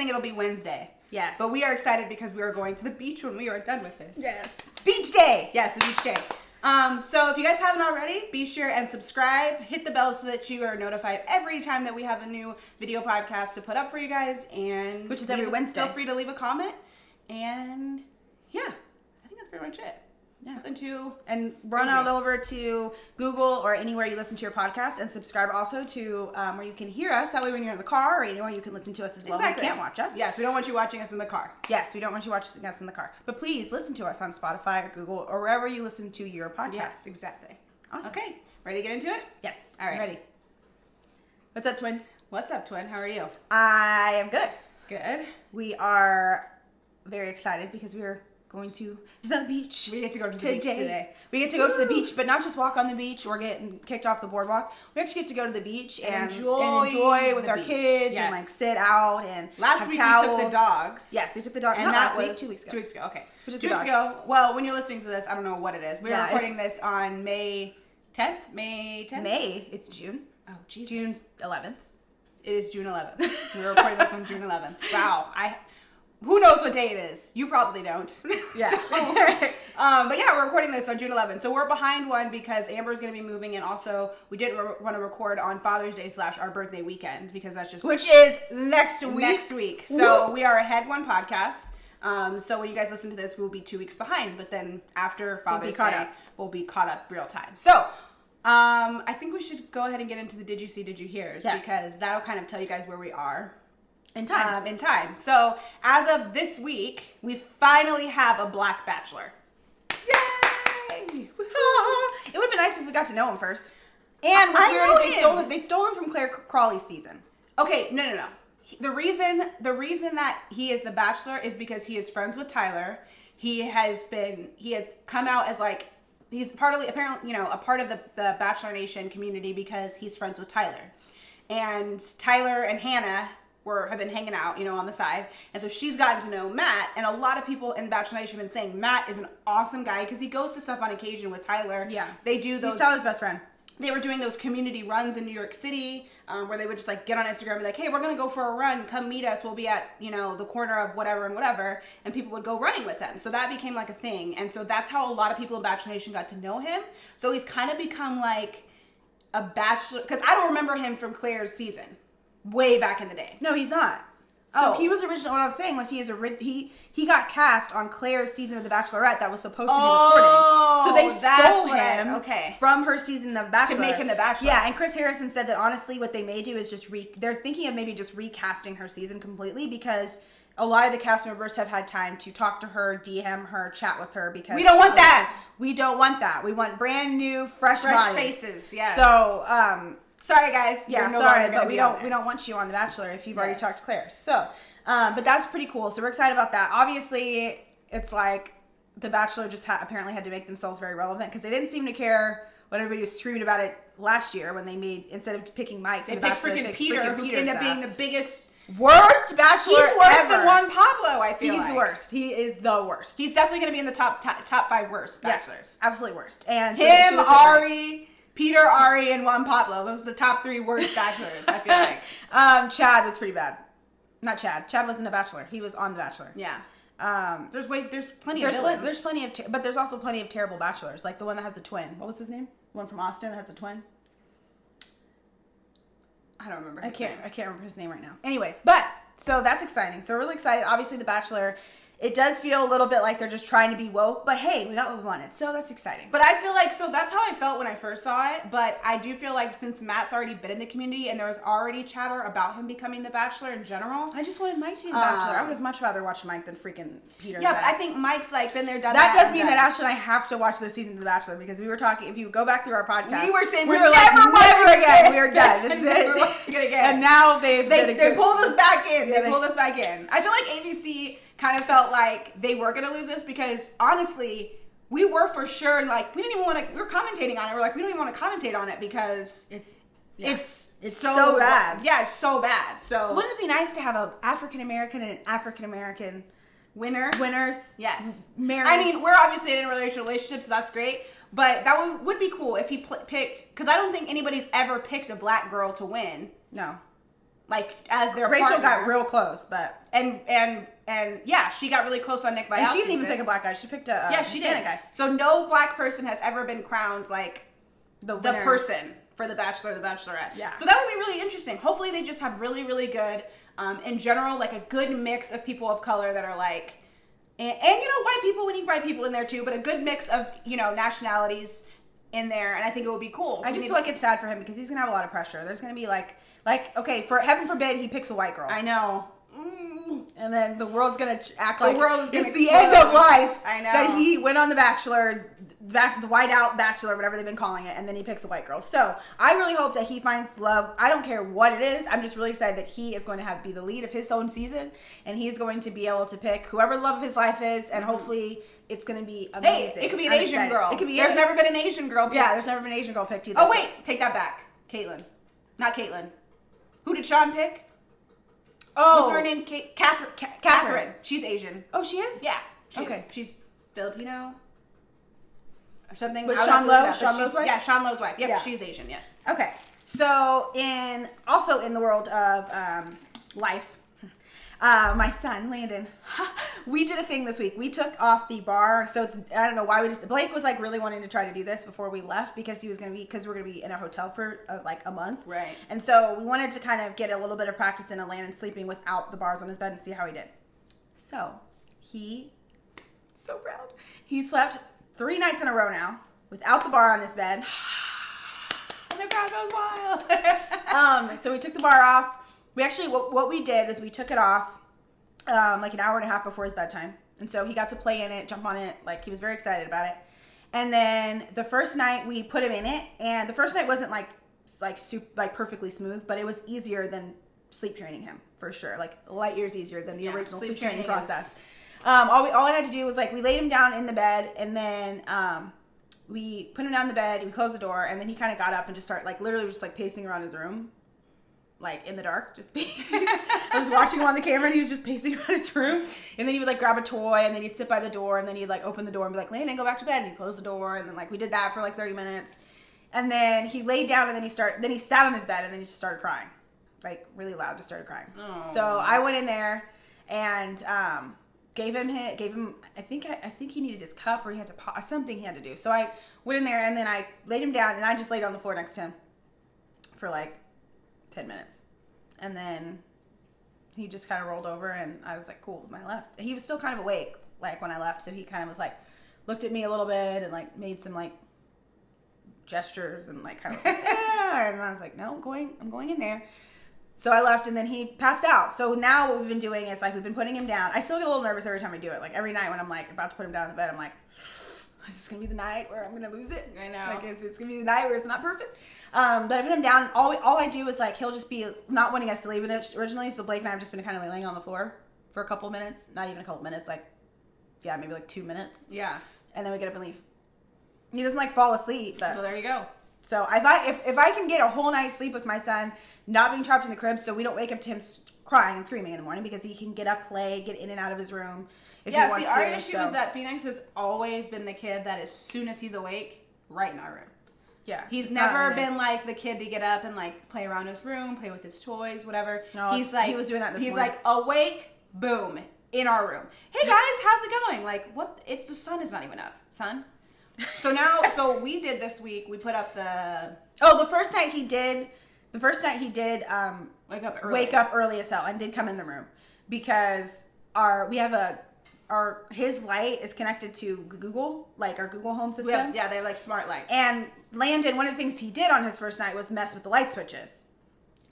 saying it'll be Wednesday. Yes. But we are excited because we are going to the beach when we are done with this. Yes. Beach day. Yes, the beach day. So if you guys haven't already, be sure and subscribe, hit the bell so that you are notified every time that we have a new video podcast to put up for you guys, and which is every Wednesday. Feel free to leave a comment, and yeah, I think that's pretty much it. Yeah. Nothing too and run crazy. out over to Google or anywhere you listen to your podcast, and subscribe also to where you can hear us. That way when you're in the car or anywhere you can listen to us as well. Exactly. You can't watch us. Yes, we don't want you watching us in the car. Yes, we don't want you watching us in the car. But please listen to us on Spotify or Google or wherever you listen to your podcast. Yes, exactly. Awesome. Okay, ready to get into it? Yes. All right. Ready. What's up, twin? What's up, twin? How are you? I am good. Good. We are very excited because we are going to the beach. We get to go to the beach today. We get to go to the beach, but not just walk on the beach or get kicked off the boardwalk. We actually get to go to the beach and enjoy with our kids and like sit out and last week towels. we took the dogs. Yes, we took the dogs. And that was week, 2 weeks ago. 2 weeks ago. Okay. 2 weeks ago. Well, when you're listening to this, I don't know what it is. We're recording this on May 10th. May 10th. May. It's June. Oh, Jesus. June 11th. It is June 11th. We're recording this on June 11th. Wow. Who knows what day it is? You probably don't. Yeah. But yeah, we're recording this on June 11th. So we're behind one because Amber's going to be moving, and also we didn't want to record on Father's Day / our birthday weekend because that's just... Which is next week. Next week. So we are ahead one podcast. So when you guys listen to this, we'll be 2 weeks behind. But then after Father's Day, we'll be caught up real time. So... I think we should go ahead and get into the Did You See, Did You Hears? Yes. Because that'll kind of tell you guys where we are. In time. So, as of this week, we finally have a Black Bachelor. Yay! It would have been nice if we got to know him first. And what's weird is they stole him from Claire Crawley's season. Okay, no. The reason that he is the Bachelor is because he is friends with Tyler. He has come out as like, he's apparently, a part of the Bachelor Nation community because he's friends with Tyler. And Tyler and Hannah have been hanging out, on the side. And so she's gotten to know Matt. And a lot of people in Bachelor Nation have been saying Matt is an awesome guy because he goes to stuff on occasion with Tyler. Yeah. They do those. He's Tyler's best friend. They were doing those community runs in New York City where they would just like get on Instagram and be like, hey, we're going to go for a run. Come meet us. We'll be at, the corner of whatever and whatever. And people would go running with them. So that became like a thing. And so that's how a lot of people in Bachelor Nation got to know him. So he's kind of become like a Bachelor. Because I don't remember him from Claire's season. Way back in the day. No, he's not. So he was originally, what I was saying was he got cast on Claire's season of The Bachelorette that was supposed to be recording. So they stole him from her season of Bachelor. To make him the Bachelor. Yeah, and Chris Harrison said that honestly what they may do is just they're thinking of maybe just recasting her season completely because a lot of the cast members have had time to talk to her, DM her, chat with her because... We don't want that! We don't want that. We want brand new, fresh faces, yes. So, sorry guys. Yeah, sorry, but we don't want you on The Bachelor if you've already talked to Claire. So, but that's pretty cool. So we're excited about that. Obviously, it's like The Bachelor just apparently had to make themselves very relevant because they didn't seem to care when everybody was screaming about it last year when they made, instead of picking Mike, they picked freaking Peter, who ended up being the biggest... Worst Bachelor He's worse ever. than Juan Pablo, I feel He's the worst. He is the worst. He's definitely going to be in the top 5 worst Bachelors. Yeah, absolutely worst. And him, Ari... Peter, Ari, and Juan Pablo. Those are the top 3 worst Bachelors, I feel like. Chad was pretty bad. Not Chad. Chad wasn't a Bachelor. He was on The Bachelor. Yeah. There's plenty of villains. There's plenty of... but there's also plenty of terrible Bachelors. Like the one that has the twin. What was his name? The one from Austin that has the twin? I don't remember I can't remember his name right now. Anyways, but... So that's exciting. So we're really excited. Obviously, The Bachelor... It does feel a little bit like they're just trying to be woke, but hey, we got what we wanted, so that's exciting. But I feel like, so that's how I felt when I first saw it, but I do feel like since Matt's already been in the community and there was already chatter about him becoming the Bachelor in general. I just wanted Mike to be the Bachelor. I would have much rather watched Mike than freaking Peter. Yeah, but I think Mike's like been there, done that. That does mean that Ashley and I have to watch this season of The Bachelor because we were talking, if you go back through our podcast. We were saying we were like, never again. We're done. This is never watching it again. And now they pulled us back in. They pulled us back in. I feel like ABC kind of felt like they were going to lose this because honestly, we were for sure like, we didn't even want to, we were commentating on it. We're like, we don't even want to commentate on it because it's so bad. Yeah, it's so bad. So wouldn't it be nice to have an African-American and an African-American winners? Yes. Married. I mean, we're obviously in a relationship, so that's great. But that would be cool if he picked, because I don't think anybody's ever picked a black girl to win. No. like as their Rachel partner. got real close, but and yeah, she got really close on Nick Viall. and she didn't even pick a black guy. She picked a she Hispanic did. guy. So no black person has ever been crowned like the person for the Bachelor, the Bachelorette. Yeah. So that would be really interesting. Hopefully they just have really, really good, in general, like a good mix of people of color that are like, and white people, we need white people in there too, but a good mix of, nationalities in there. And I think it would be cool. I just feel like it's sad for him because he's going to have a lot of pressure. There's going to be like, okay, for heaven forbid he picks a white girl. I know. And then the world's going to act like it's the end of life. I know. That he went on The Bachelor, the white out Bachelor, whatever they've been calling it, and then he picks a white girl. So I really hope that he finds love. I don't care what it is. I'm just really excited that he is going to be the lead of his own season, and he's going to be able to pick whoever the love of his life is, and hopefully it's going to be amazing. Hey, it could be an Asian girl. It could be. There's never been an Asian girl picked. Yeah, there's never been an Asian girl picked either. Oh wait, take that back. Caitlyn, not Caitlyn. Who did Sean pick? Oh, What's her name? Catherine. She's Asian. Oh, she is? Yeah. Okay. She's Filipino or something. But I would Sean have to look it Lowe? up, but Sean Lowe's wife? Yeah, Sean Lowe's wife. Yep, Yeah. she's Asian, yes. Okay. So also in the world of life, my son Landon, we did a thing this week. We took off the bar. So I don't know why Blake was like really wanting to try to do this before we left because we're gonna be in a hotel for like a month. Right. And so we wanted to kind of get a little bit of practice in Landon sleeping without the bars on his bed and see how he did. So so proud. He slept 3 nights in a row now without the bar on his bed. And the crowd goes wild. So we took the bar off. We actually, what we did was we took it off like an hour and a half before his bedtime. And so he got to play in it, jump on it. Like he was very excited about it. And then the first night we put him in it. And the first night wasn't like perfectly smooth, but it was easier than sleep training him for sure. Like light years easier than the original sleep training process. All I had to do was like we laid him down in the bed and then we put him down in the bed, we closed the door, and then he kind of got up and just started like literally just like pacing around his room. Like in the dark, just I was watching him on the camera and he was just pacing around his room. And then he would like grab a toy and then he'd sit by the door and then he'd like open the door and be like, Landon, go back to bed. And he'd close the door. And then like we did that for like 30 minutes. And then he laid down and then he sat on his bed and then he just started crying. Like really loud, just started crying. Oh. So I went in there and gave him I think he needed his cup or he had to pop something he had to do. So I went in there and then I laid him down and I just laid on the floor next to him for like 10 minutes. And then he just kind of rolled over and I was like, cool, and I left. He was still kind of awake, like when I left. So he kind of was like, looked at me a little bit and like made some like gestures and like kind of like, yeah. And I was like, no, I'm going in there. So I left and then he passed out. So now what we've been doing is like, we've been putting him down. I still get a little nervous every time I do it. Like every night when I'm like about to put him down in the bed, I'm like, is this going to be the night where I'm going to lose it? I know. Like, it's going to be the night where it's not perfect. But I put him down. All I do is like, he'll just be not wanting us to leave it originally. So Blake and I have just been kind of laying on the floor for a couple minutes. Not even a couple minutes. Like, yeah, maybe like 2 minutes. Yeah. And then we get up and leave. He doesn't like fall asleep. But So there you go. so if I can get a whole night's sleep with my son, not being trapped in the crib, so we don't wake up to him crying and screaming in the morning because he can get up, play, get in and out of his room. If he wants our to, issue is that Phoenix has always been the kid that as soon as he's awake, right in our room. Yeah, He's never been like the kid to get up and like play around his room, play with his toys, whatever. No, he's like he was doing that this morning. He's like awake, boom, in our room. Hey guys, how's it going? Like what? It's the sun is not even up, son. So we did this week. We put up the first night he did. wake up early. Early as hell and did come in the room because his light is connected to Google, like our Google Home system. Yeah, they're like smart lights. And Landon, one of the things he did on his first night was mess with the light switches.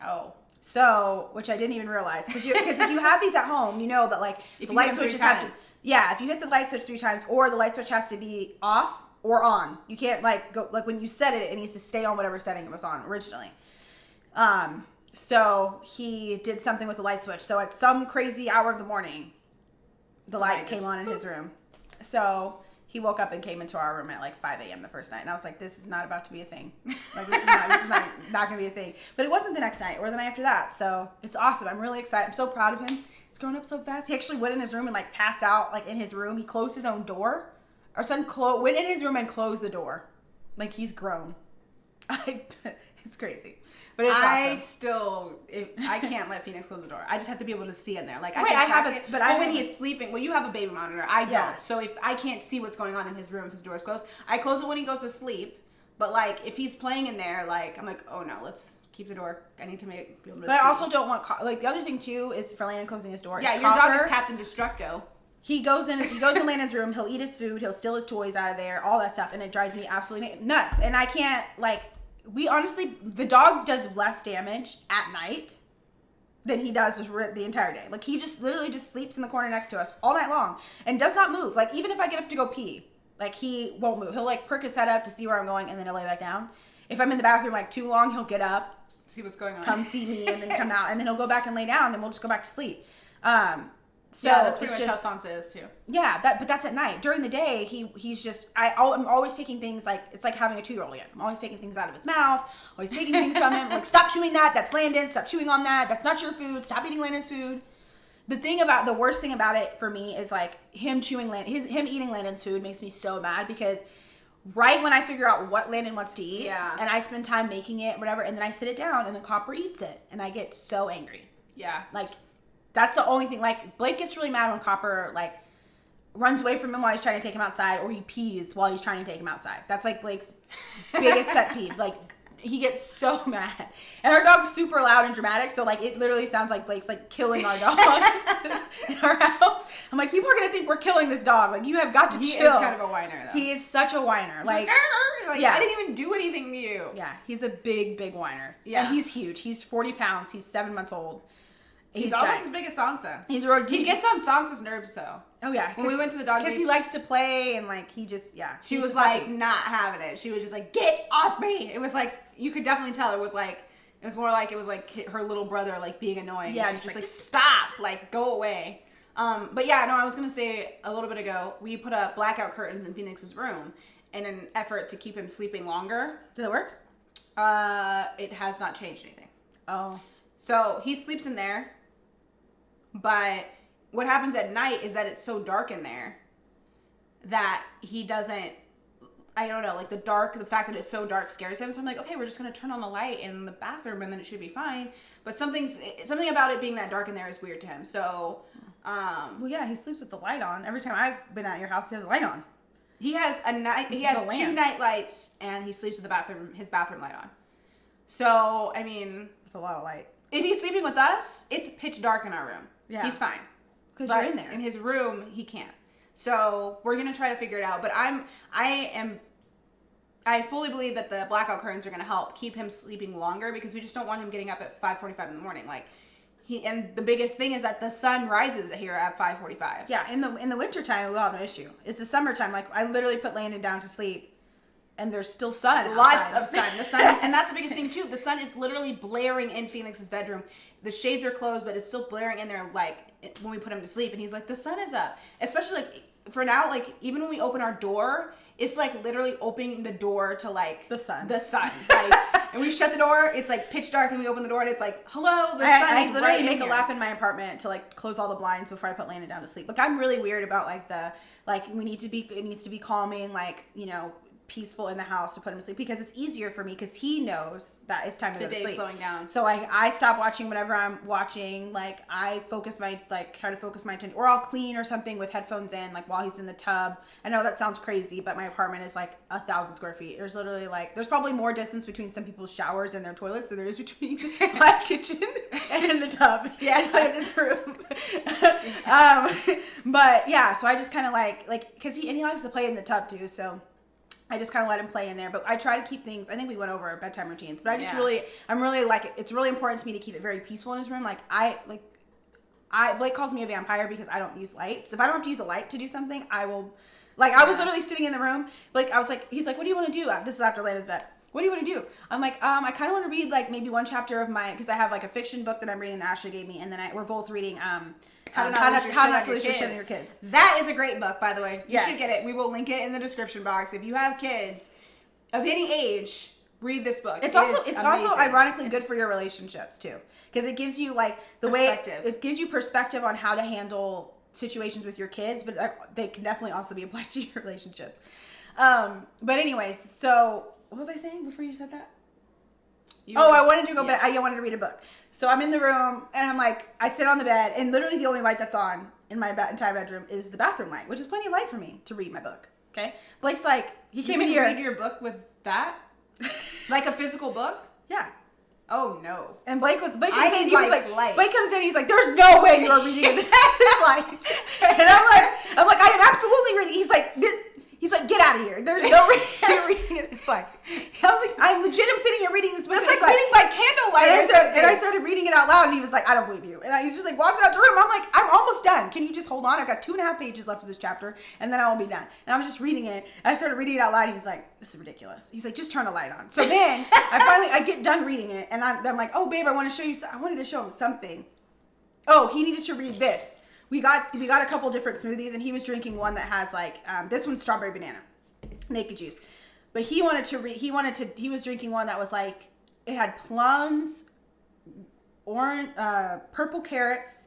Oh. So, which I didn't even realize. Because if you have these at home, you know that like if the you hit light them 3 switches have times. to... Yeah, if you hit the light switch 3 times or the light switch has to be off or on. You can't like go... Like when you set it, it needs to stay on whatever setting it was on originally. So he did something with the light switch. So at some crazy hour of the morning, the light came on in his room. So he woke up and came into our room at like 5 a.m. the first night. And I was like, this is not about to be a thing. Like this is not going to be a thing. But it wasn't the next night or the night after that. So it's awesome. I'm really excited. I'm so proud of him. He's grown up so fast. He actually went in his room and like passed out like in his room. He closed his own door. Our son went in his room and closed the door. Like he's grown. It's crazy. But it's awesome. I can't let Phoenix close the door. I just have to be able to see in there. Like, Right, I have it, but when he's sleeping, well, you have a baby monitor. I don't. Yeah. So if I can't see what's going on in his room if his door is closed, I close it when he goes to sleep. But like, if he's playing in there, like, I'm like, oh no, let's keep the door. I need to be able to see. I also don't want like the other thing too is for Landon closing his door. Yeah, your dog is Captain Destructo. He goes in Landon's room, he'll eat his food, he'll steal his toys out of there, all that stuff, and it drives me absolutely nuts. And I can't, like, the dog does less damage at night than he does the entire day. Like, he just literally just sleeps in the corner next to us all night long and does not move. Like, even if I get up to go pee, like, he won't move. He'll, like, perk his head up to see where I'm going, and then he'll lay back down. If I'm in the bathroom, like, too long, he'll get up, see what's going on, come see me, and then come out, and then he'll go back and lay down, and we'll just go back to sleep. So yeah, that's pretty much how Sansa is too. Yeah, but that's at night. During the day, he's just I'm always taking things, like, it's like having a 2-year-old again. I'm always taking things out of his mouth, always taking things from him. Like, stop chewing that. That's Landon. Stop chewing on that. That's not your food. Stop eating Landon's food. The worst thing about it for me is like him eating Landon's food makes me so mad because right when I figure out what Landon wants to eat, and I spend time making it, whatever, and then I sit it down and the Copper eats it, and I get so angry. Yeah, like. That's the only thing. Like, Blake gets really mad when Copper, like, runs away from him while he's trying to take him outside, or he pees while he's trying to take him outside. That's, like, Blake's biggest pet peeves. Like, he gets so mad. And our dog's super loud and dramatic, so, like, it literally sounds like Blake's, like, killing our dog in our house. I'm like, people are going to think we're killing this dog. Like, you have got to chill. He is kind of a whiner, though. He is such a whiner. Like, yeah. I didn't even do anything to you. Yeah, he's a big, big whiner. Yeah. And he's huge. He's 40 pounds. He's 7 months old. He's almost as big as Sansa. He gets on Sansa's nerves, though. Oh, yeah. When we went to the dog because he likes to play, and, like, he just, yeah. She was, like, not having it. She was just like, get off me. It was, like, you could definitely tell it was, like, her little brother, like, being annoying. Yeah. She's just like, stop. Like, go away. But, yeah, no, I was going to say a little bit ago, we put up blackout curtains in Phoenix's room in an effort to keep him sleeping longer. Did it work? It has not changed anything. Oh. So, he sleeps in there. But what happens at night is that it's so dark in there that he doesn't, I don't know, like the fact that it's so dark scares him. So I'm like, okay, we're just going to turn on the light in the bathroom and then it should be fine. But something about it being that dark in there is weird to him. So, well, yeah, he sleeps with the light on. Every time I've been at your house, he has a light on. He has 2 night lights and he sleeps with his bathroom light on. So, I mean, it's a lot of light. If he's sleeping with us, it's pitch dark in our room. Yeah. He's fine. Because you're in there. In his room, he can't. So we're going to try to figure it out. But I fully believe that the blackout curtains are going to help keep him sleeping longer because we just don't want him getting up at 5:45 in the morning. Like, and the biggest thing is that the sun rises here at 5:45. Yeah, in the wintertime, we'll have no issue. It's the summertime. Like, I literally put Landon down to sleep. And there's still sun. Lots of sun. The sun is, and that's the biggest thing too. The sun is literally blaring in Phoenix's bedroom. The shades are closed, but it's still blaring in there. Like when we put him to sleep, and he's like, "The sun is up." Especially like for now, like even when we open our door, it's like literally opening the door to like the sun. Like, and we shut the door. It's like pitch dark, and we open the door, and it's like, "Hello, the sun is I literally right make a here." lap in my apartment to like close all the blinds before I put Landon down to sleep. Like I'm really weird about it needs to be calming, like, you know, peaceful in the house to put him to sleep because it's easier for me because he knows that it's time to go to sleep. The day's slowing down. So like I stop watching whatever I'm watching. Like I try to focus my attention, or I'll clean or something with headphones in, like while he's in the tub. I know that sounds crazy, but my apartment is like 1,000 square feet. There's literally there's probably more distance between some people's showers and their toilets than there is between my kitchen and the tub. Yeah, in his room. But yeah, so I just kind of like because he likes to play in the tub too, so I just kind of let him play in there, but I try to keep things, I think we went over our bedtime routines, but I'm really like, it's really important to me to keep it very peaceful in his room. Blake calls me a vampire because I don't use lights. If I don't have to use a light to do something, I will, I was literally sitting in the room, he's like, what do you want to do? This is after Landon's bed. What do you want to do? I'm like, I kind of want to read maybe one chapter of because I have a fiction book that I'm reading that Ashley gave me, and then we're both reading, How not to lose your shit on your kids. That is a great book, by the way. You yes. should get it. We will link it in the description box. If you have kids of any age, read this book. It's also ironically good for your relationships too, because it gives you it gives you perspective on how to handle situations with your kids, but they can definitely also be applied to your relationships. But anyways, so what was I saying before you said that? I wanted to go bed. I wanted to read a book. So I'm in the room and I'm like, I sit on the bed and literally the only light that's on in my entire bedroom is the bathroom light, which is plenty of light for me to read my book. Okay. Blake's like, he came in here. Read your book with that? Like a physical book? Yeah. Oh no. And Blake comes in, Blake comes in, he's like, there's no way you're reading in this light. And I'm like, I am absolutely reading. He's like, get out of here. There's no way you're reading it. It's like, I'm sitting here reading this book. It's like reading by candlelight. And I started reading it out loud, and he was like, I don't believe you. And he just like walks out the room. I'm like, I'm almost done. Can you just hold on? I've got 2.5 pages left of this chapter, and then I will be done. And I was just reading it. And I started reading it out loud. He was like, this is ridiculous. He's like, just turn a light on. So then I get done reading it, and I'm like, oh babe, I want to show you. I wanted to show him something. Oh, he needed to read this. We got a couple different smoothies, and he was drinking one that has like this one's strawberry banana, naked juice. But he was drinking one that was like, it had plums, orange, purple carrots,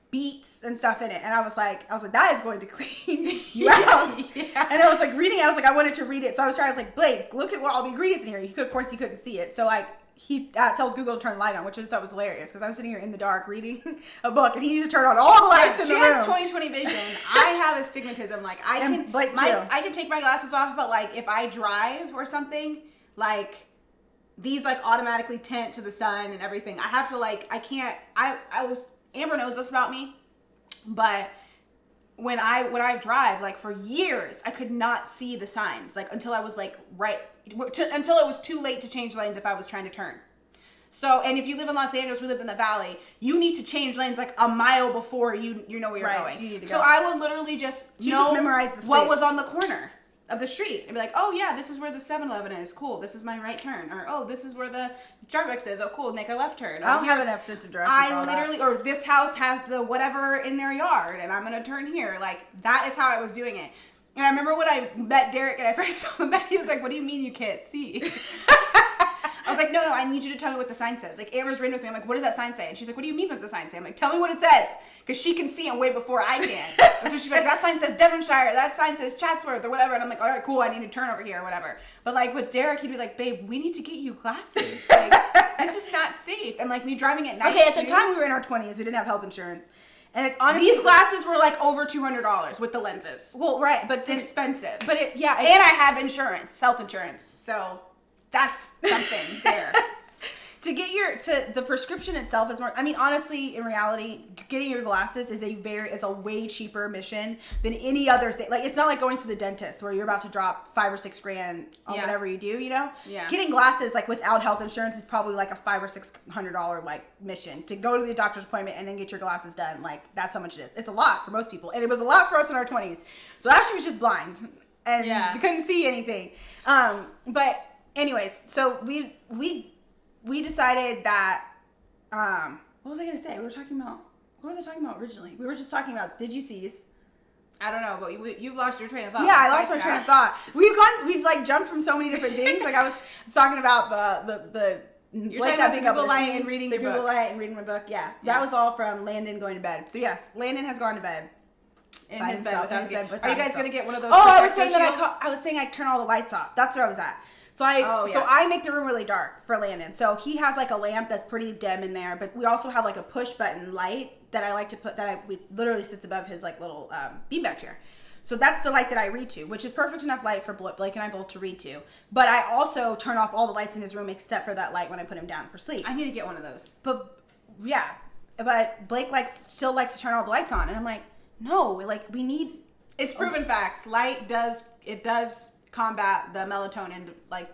beets and stuff in it. And I was like, that is going to clean you out. Yeah. And I was like reading it. I was like, I wanted to read it. So I was like, Blake, look at what all the ingredients in here. Of course he couldn't see it. So like, he tells Google to turn the light on, which I just thought was hilarious because I was sitting here in the dark reading a book and he needs to turn on all the lights in the room. She has 20/20 vision. I have astigmatism. Like I can take my glasses off, but like if I drive or something, like these like automatically tint to the sun and everything. I have to like, I can't, Amber knows this about me, but when I drive, like for years, I could not see the signs, like until I was like until it was too late to change lanes if I was trying to turn. So, and if you live in Los Angeles, we live in the valley, you need to change lanes like a mile before you know where you're going. So, you need to go. I would literally just memorize what was on the corner of the street and be like, oh yeah, this is where the 7-Eleven is. Cool. This is my right turn. Or, oh, this is where the Starbucks is. Oh, cool. Make a left turn. I don't have enough sense of directions. Or this house has the whatever in their yard and I'm going to turn here. Like that is how I was doing it. And I remember when I met Derek and I first saw him, he was like, what do you mean you can't see? I was like, no, I need you to tell me what the sign says. Like, Amber's ridden with me. I'm like, what does that sign say? And she's like, what do you mean what's the sign say? I'm like, tell me what it says. Because she can see it way before I can. And so she's like, that sign says Devonshire. That sign says Chatsworth or whatever. And I'm like, all right, cool. I need to turn over here or whatever. But like with Derek, he'd be like, babe, we need to get you glasses. Like, this is not safe. And like me driving at night. Okay, at the time we were in our 20s, we didn't have health insurance. And it's honestly, these glasses were like over $200 with the lenses. Well, right, but it's expensive. But and I have insurance, health insurance. So that's something there. The prescription itself is more, I mean, honestly, in reality, getting your glasses is a way cheaper mission than any other thing. Like, it's not like going to the dentist where you're about to drop $5 or $6 grand on whatever you do, you know? Yeah. Getting glasses, like, without health insurance is probably like a $500 or $600, like, mission to go to the doctor's appointment and then get your glasses done. Like, that's how much it is. It's a lot for most people. And it was a lot for us in our 20s. So Ashley was just blind and we couldn't see anything. But anyways, so we decided that, what was I going to say? What was I talking about originally? We were just talking about, did you seize? I don't know, but you've lost your train of thought. Yeah, I lost my train of thought. We've like jumped from so many different things. Like I was talking about you're talking about the Google light and reading the Google light and reading my book. Yeah, that was all from Landon going to bed. So yes, Landon has gone to bed. In his bed. Are you guys going to get one of those? Oh, I was saying I turn all the lights off. That's where I was at. So I make the room really dark for Landon. So he has like a lamp that's pretty dim in there, but we also have like a push button light that I like to put literally sits above his like little beanbag chair. So that's the light that I read to, which is perfect enough light for Blake and I both to read to. But I also turn off all the lights in his room except for that light when I put him down for sleep. I need to get one of those. But Blake still likes to turn all the lights on, and I'm like, no, like we need. It's proven fact. Light does combat the melatonin, like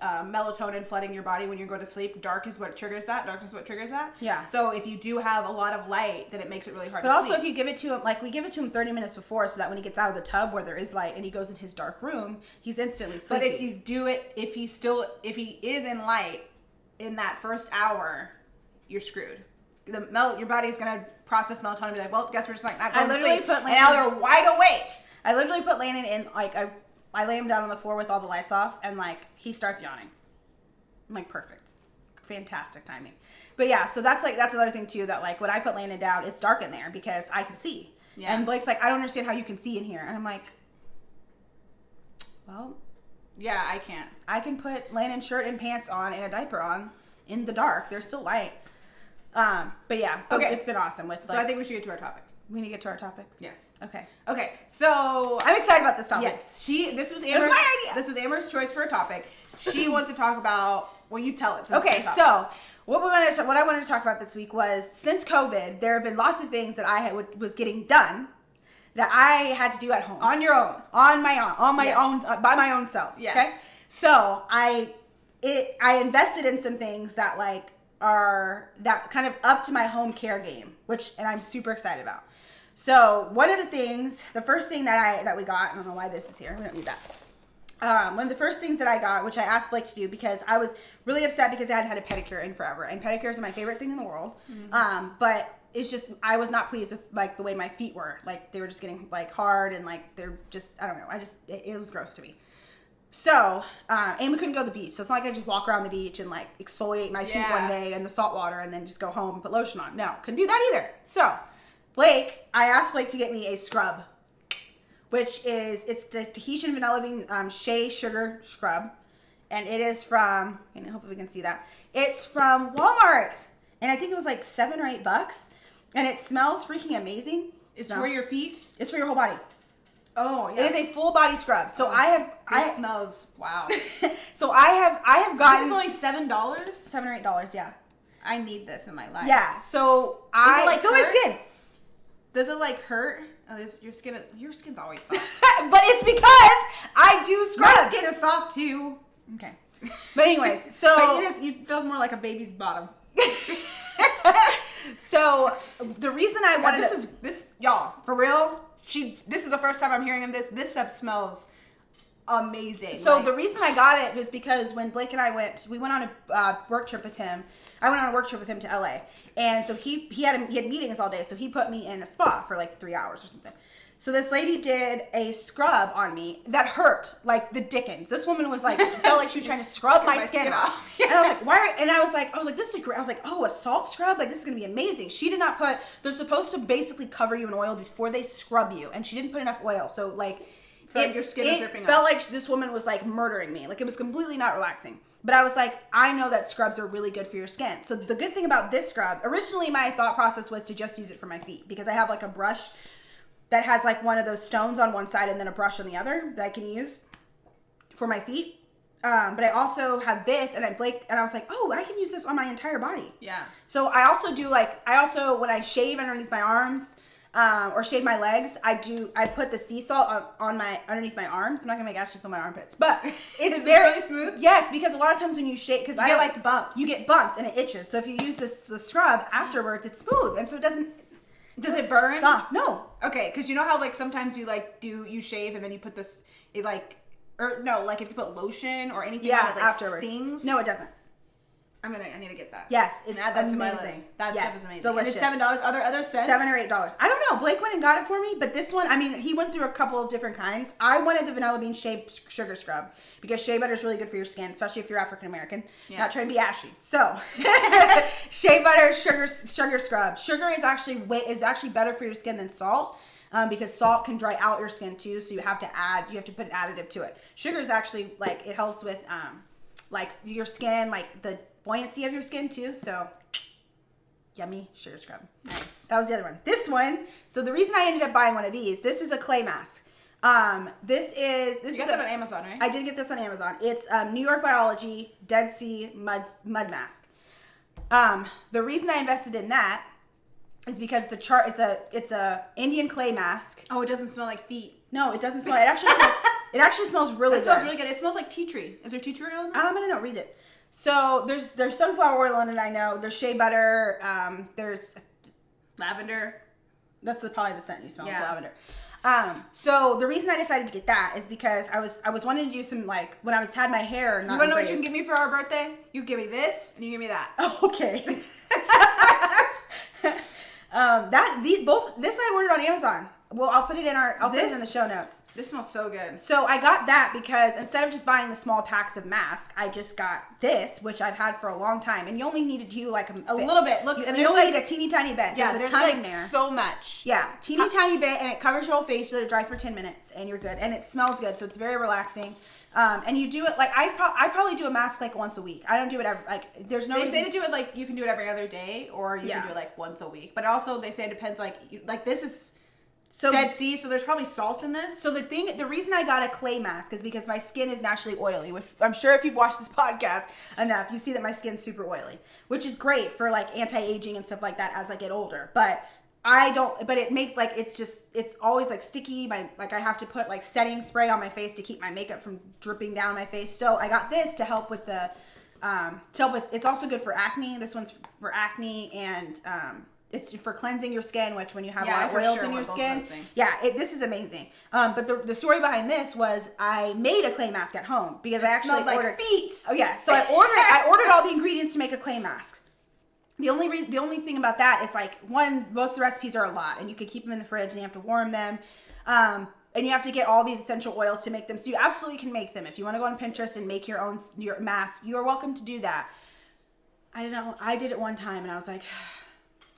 melatonin flooding your body when you go to sleep. Dark is what triggers that. Yeah. So if you do have a lot of light, then it makes it really hard to sleep. But also if you give it to him, like we give it to him 30 minutes before so that when he gets out of the tub where there is light and he goes in his dark room, he's instantly sleepy. But if you do it, if he is in light in that first hour, you're screwed. Your body's going to process melatonin and be like, well, guess we're just not going to sleep. And now they're wide awake. I literally put Landon in, like, I lay him down on the floor with all the lights off, and, like, he starts yawning. I'm like, perfect. Fantastic timing. But, yeah, so that's another thing, too, that, like, when I put Landon down, it's dark in there because I can see. Yeah. And Blake's like, I don't understand how you can see in here. And I'm like, well. Yeah, I can't. I can put Landon's shirt and pants on and a diaper on in the dark. They're still light. But yeah, Okay. it's been awesome with. So I think we should get to our topic. We need to get to our topic. Yes. Okay. Okay. So I'm excited about this topic. yes, this was Amber's my idea. This was Amber's choice for a topic. She wants to talk about. Well, you tell it. Okay, so what I wanted to talk about this week was, since COVID, there have been lots of things that I was getting done that I had to do at home on your own, on my Yes. own, by my own self. Yes. Okay. So I invested in some things that are that kind of up to my home care game, and I'm super excited about. So one of the first thing that we got, I don't know why this is here. We don't need that. One of the first things that I got, which I asked Blake to do because I was really upset because I hadn't had a pedicure in forever, and pedicures are my favorite thing in the world. Mm-hmm. But it's just, I was not pleased with the way my feet were. They were just getting hard, and they're just, I don't know. It was gross to me. So, and we couldn't go to the beach. So it's not like I just walk around the beach and exfoliate my feet one day in the salt water and then just go home and put lotion on. No, couldn't do that either. So I asked Blake to get me a scrub, it's the Tahitian vanilla bean Shea sugar scrub. And it is from, and hopefully we can see that. It's from Walmart. And I think it was $7 or $8. And it smells freaking amazing. It's for your feet? It's for your whole body. Oh, yeah. It is a full body scrub. So This smells, wow. So I have gotten. This is only $7? $7 or $8, yeah. I need this in my life. Yeah, so Does it feel my skin. Does it hurt? Oh, your skin's always soft. But it's because I do scrubs. My skin is soft too. Okay. But anyways, so but it feels more like a baby's bottom. So the reason I wanted y'all, for real, this is the first time I'm hearing of this. This stuff smells amazing. So the reason I got it was because when Blake and I we went on a work trip with him. I went on a work trip with him to LA. And so he had meetings all day, so he put me in a spa for 3 hours or something. So this lady did a scrub on me that hurt like the dickens. This woman was felt like she was trying to scrub my skin off. And I was like, why? And I was like, this is great. I was like, oh, a salt scrub? This is gonna be amazing. She did not they're supposed to basically cover you in oil before they scrub you, and she didn't put enough oil. So your skin was dripping off. It felt like this woman was murdering me. It was completely not relaxing. But I was like, I know that scrubs are really good for your skin. So the good thing about this scrub, originally my thought process was to just use it for my feet, because I have a brush that has one of those stones on one side and then a brush on the other that I can use for my feet. But I also have this, and I was like, oh, I can use this on my entire body. Yeah. So I also do when I shave underneath my arms, or shave my legs, I put the sea salt on underneath my arms. I'm not gonna make Ashley feel my armpits, but it's very really smooth. Yes, because a lot of times when you shave, because I get bumps. You get bumps and it itches. So if you use the scrub afterwards, it's smooth, and so it doesn't. Does it burn? Soft. No. Okay, because you know how sometimes you shave and then you put this if you put lotion or anything on it, afterwards. Stings. No, it doesn't. I need to get that. Yes, it's add that amazing. to my list. That stuff is amazing. Delicious. And it's $7. Are there other scents? $7 or $8. I don't know. Blake went and got it for me, but this one, he went through a couple of different kinds. I wanted the vanilla bean Shea sugar scrub because shea butter is really good for your skin, especially if you're African American. Yeah. Not trying to be ashy. So, shea butter sugar scrub. Sugar is actually better for your skin than salt. Because salt can dry out your skin too, so you have to put an additive to it. Sugar is actually it helps with your skin, the buoyancy of your skin too. So yummy sugar scrub. Nice. That was the other one. This one. So the reason I ended up buying one of these. This is a clay mask. This is that on Amazon, right? I did get this on Amazon. It's New York Biology Dead Sea mud mask. The reason I invested in that is because it's a Indian clay mask. Oh, it doesn't smell like feet. No, it doesn't smell. It actually smells really good. It smells really good. It smells like tea tree. Is there tea tree on this? I don't know. Read it. So there's sunflower oil in it. I know. There's shea butter. There's lavender. That's probably the scent you smell. Yeah. Is lavender. So the reason I decided to get that is because I was wanting to do some when I had my hair. Not you want to know what you can give me for our birthday? You give me this and you give me that. Oh, okay. This I ordered on Amazon. Well, I'll put it in the show notes. This smells so good. So I got that because instead of just buying the small packs of masks, I just got this, which I've had for a long time. And you only need to do a little bit. Look, and you only need a teeny tiny bit. Yeah, there's a ton in there. So much. Yeah, teeny tiny bit, and it covers your whole face. You let it dry for 10 minutes, and you're good. And it smells good, so it's very relaxing. And you do it like I probably do a mask like once a week. I don't do it every like. There's no. They say to do it like you can do it every other day, or you can do it like once a week. But also they say it depends. Like this is Dead Sea, so there's probably salt in this. So the reason I got a clay mask is because my skin is naturally oily. I'm sure if you've watched this podcast enough, you see that my skin's super oily, which is great for like anti-aging and stuff like that as I get older. But it makes like it's always like sticky. I have to put like setting spray on my face to keep my makeup from dripping down my face. So I got this to help with it's also good for acne. This one's for acne and it's for cleansing your skin, which when you have a lot of oils in your skin. This is amazing. But the story behind this was I made a clay mask at home because I actually ordered feet. Oh yeah, so I ordered all the ingredients to make a clay mask. The only thing about that is like most of the recipes are a lot, and you could keep them in the fridge and you have to warm them. And you have to get all these essential oils to make them. So you absolutely can make them. If you want to go on Pinterest and make your mask, you are welcome to do that. I don't know. I did it one time and I was like,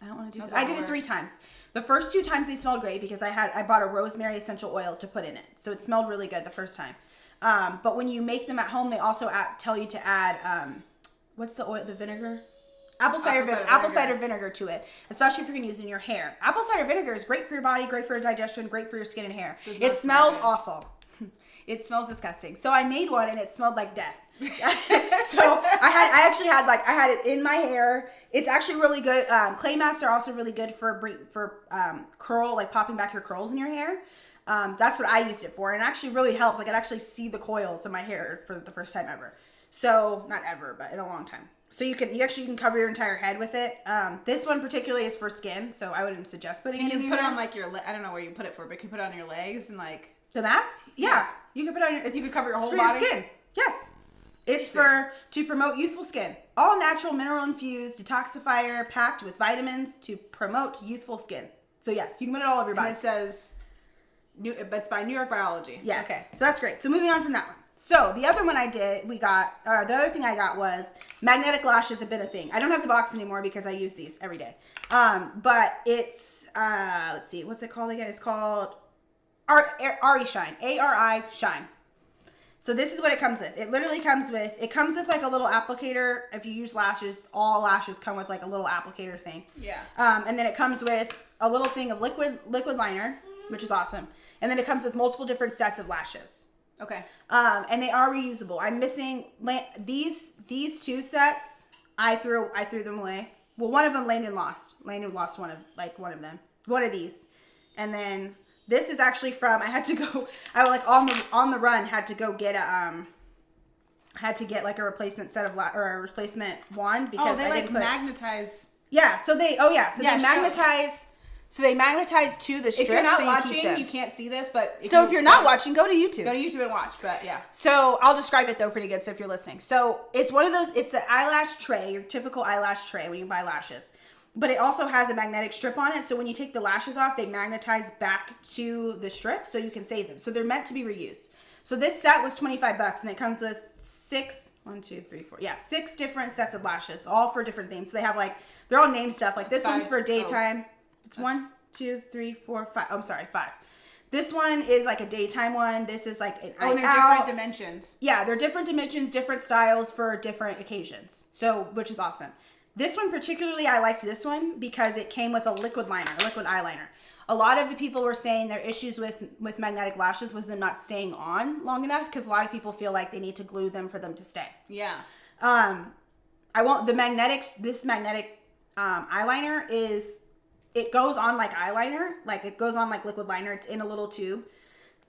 I don't want to do this. I did it 3 times. The first 2 times they smelled great because I bought a rosemary essential oils to put in it. So it smelled really good the first time. But when you make them at home, they also tell you to add, what's the oil, the vinegar? Apple cider vinegar to it, especially if you're going to use it in your hair. Apple cider vinegar is great for your body, great for your digestion, great for your skin and hair. It smells awful. It smells disgusting. So I made one and it smelled like death. So I had it in my hair. It's actually really good. Clay masks are also really good for curl, like popping back your curls in your hair. That's what I used it for, and it actually really helps. I could actually see the coils in my hair for the first time ever. So not ever, but in a long time. So you can cover your entire head with it. This one particularly is for skin, so I wouldn't suggest putting it in your hair. Can you put it on like your I don't know where you put it for, but can you put it on your legs and like the mask? Yeah. You can put it on your. You can cover your whole body. For your skin. Yes. It's to promote youthful skin. All natural, mineral infused detoxifier packed with vitamins to promote youthful skin. So yes, you can put it all over your body. And it says, it's by New York Biology. Yes. Okay. So that's great. So moving on from that one. So the other one the other thing I got was magnetic lashes have been a thing. I don't have the box anymore because I use these every day. But it's, let's see, what's it called again? It's called Arishine, A-R-I Shine. So this is what it comes with. It literally comes with like a little applicator. If you use lashes, all lashes come with like a little applicator thing. Yeah. And then it comes with a little thing of liquid liner, which is awesome. And then it comes with multiple different sets of lashes. Okay. And they are reusable. I'm missing these 2 sets. I threw them away. Well, one of them Landon lost. Landon lost one of them. One of these. And then this is actually from, I on the run had to go get like a replacement set of or a replacement wand because they magnetize. Yeah, they magnetize. So they magnetize to the strip. If you're not watching, you can't see this, but if you're not watching, go to YouTube. Go to YouTube and watch, but yeah. So I'll describe it though pretty good, so if you're listening. So it's one of those, it's an eyelash tray, your typical eyelash tray when you buy lashes. But it also has a magnetic strip on it, so when you take the lashes off, they magnetize back to the strip so you can save them. So they're meant to be reused. So this set was $25 and it comes with 6 different sets of lashes, all for different themes. So they have they're all name stuff. Like this one's for daytime. It's 1, 2, 3, 4, 5. I'm sorry, 5. This one is like a daytime one. This is like an and they're different dimensions. Yeah, they're different dimensions, different styles for different occasions. So, which is awesome. This one particularly, I liked this one because it came with a liquid eyeliner. A lot of the people were saying their issues with magnetic lashes was them not staying on long enough because a lot of people feel like they need to glue them for them to stay. Yeah. This magnetic eyeliner it goes on like eyeliner, like it goes on like liquid liner. It's in a little tube.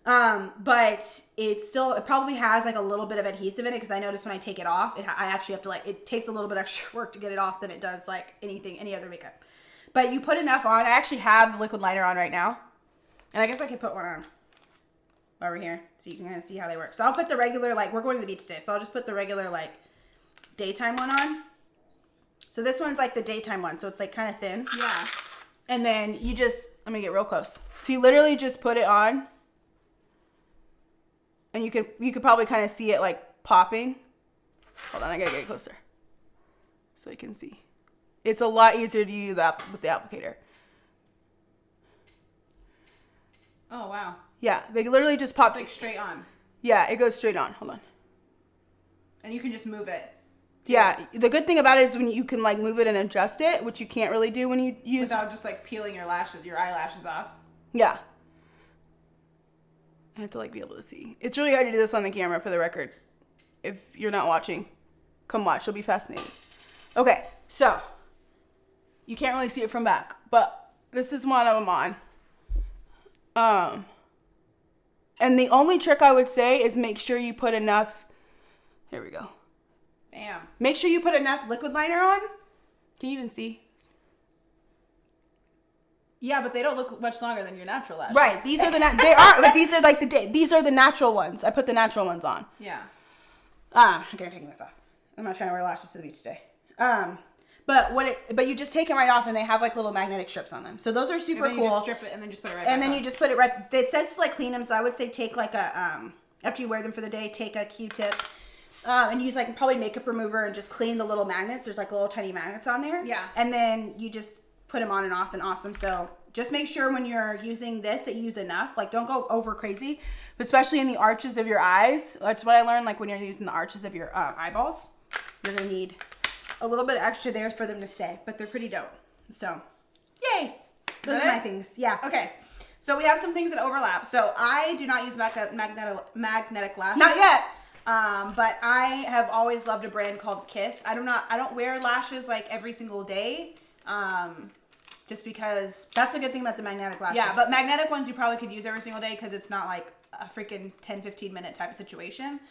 But it probably has like a little bit of adhesive in it because I noticed when I take it off, I actually have to it takes a little bit extra work to get it off than it does like any other makeup. But you put enough on. I actually have the liquid liner on right now. And I guess I could put one on over here so you can kind of see how they work. So I'll put the regular, we're going to the beach today. So I'll just put the regular daytime one on. So this one's like the daytime one. So it's like kind of thin. Yeah. And then I'm going to get real close. So you literally just put it on. And you could probably kind of see it popping. Hold on, I gotta get closer. So you can see. It's a lot easier to use that with the applicator. Oh, wow. Yeah, they literally just pop. It's straight on. Yeah, it goes straight on. Hold on. And you can just move it. Yeah, the good thing about it is when you can like move it and adjust it, which you can't really do when you use without just like peeling your eyelashes off. Yeah. I have to like be able to see. It's really hard to do this on the camera, for the record. If you're not watching, come watch. You'll be fascinated. Okay, so you can't really see it from back, but this is one of them on. And the only trick I would say is make sure you put enough. Here we go. Bam. Make sure you put enough liquid liner on. Can you even see? Yeah, but they don't look much longer than your natural lashes. Right. These are they are, but these are like these are the natural ones. I put the natural ones on. Yeah. Okay, I'm taking this off. I'm not trying to wear lashes to the beach today. But you just take them right off, and they have like little magnetic strips on them. So those are super cool. You just strip it and then just put it right. And back then on. you just put it right. It says to like clean them, so I would say take like a after you wear them for the day, take a Q-tip. And use like probably makeup remover and just clean the little magnets. There's like little tiny magnets on there. Yeah. And then you just put them on and off, and awesome. So just make sure when you're using this that you use enough. Like don't go over crazy, but especially in the arches of your eyes. That's what I learned. Like when you're using the arches of your eyeballs, you're gonna need a little bit extra there for them to stay. But they're pretty dope. So, yay! Those are my things. Yeah. Okay. So we have some things that overlap. So I do not use magnetic lashes. Not yet. But I have always loved a brand called Kiss. I don't wear lashes like every single day. Just because that's a good thing about the magnetic lashes. Yeah, but magnetic ones you probably could use every single day because it's not like a freaking 10-15 minute type of situation.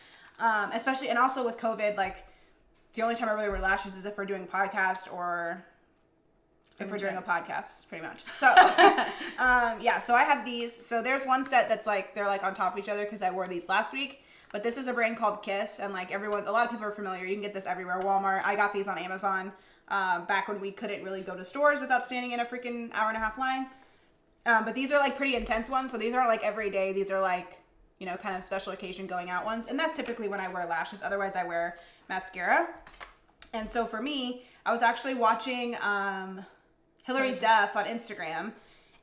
Especially, and also with COVID, like the only time I really wear lashes is if we're doing a podcast or if we're doing a podcast, pretty much. So, yeah, so I have these. So there's one set that's like, they're like on top of each other because I wore these last week. But this is a brand called Kiss, and like a lot of people are familiar. You can get this everywhere. Walmart. I got these on Amazon back when we couldn't really go to stores without standing in a freaking hour-and-a-half line. But these are like pretty intense ones, so these aren't like every day. These are like, you know, kind of special occasion going out ones, and that's typically when I wear lashes. Otherwise, I wear mascara. And so for me, I was actually watching Hilary Duff on Instagram.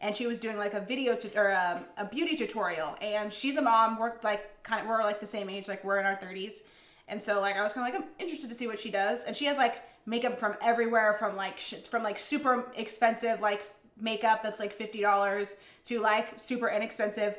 And she was doing like a video or a beauty tutorial, and she's a mom. We're like the same age, like we're in our 30s, and so like I was kind of like, I'm interested to see what she does. And she has like makeup from everywhere, from like super expensive like makeup that's like $50 to like super inexpensive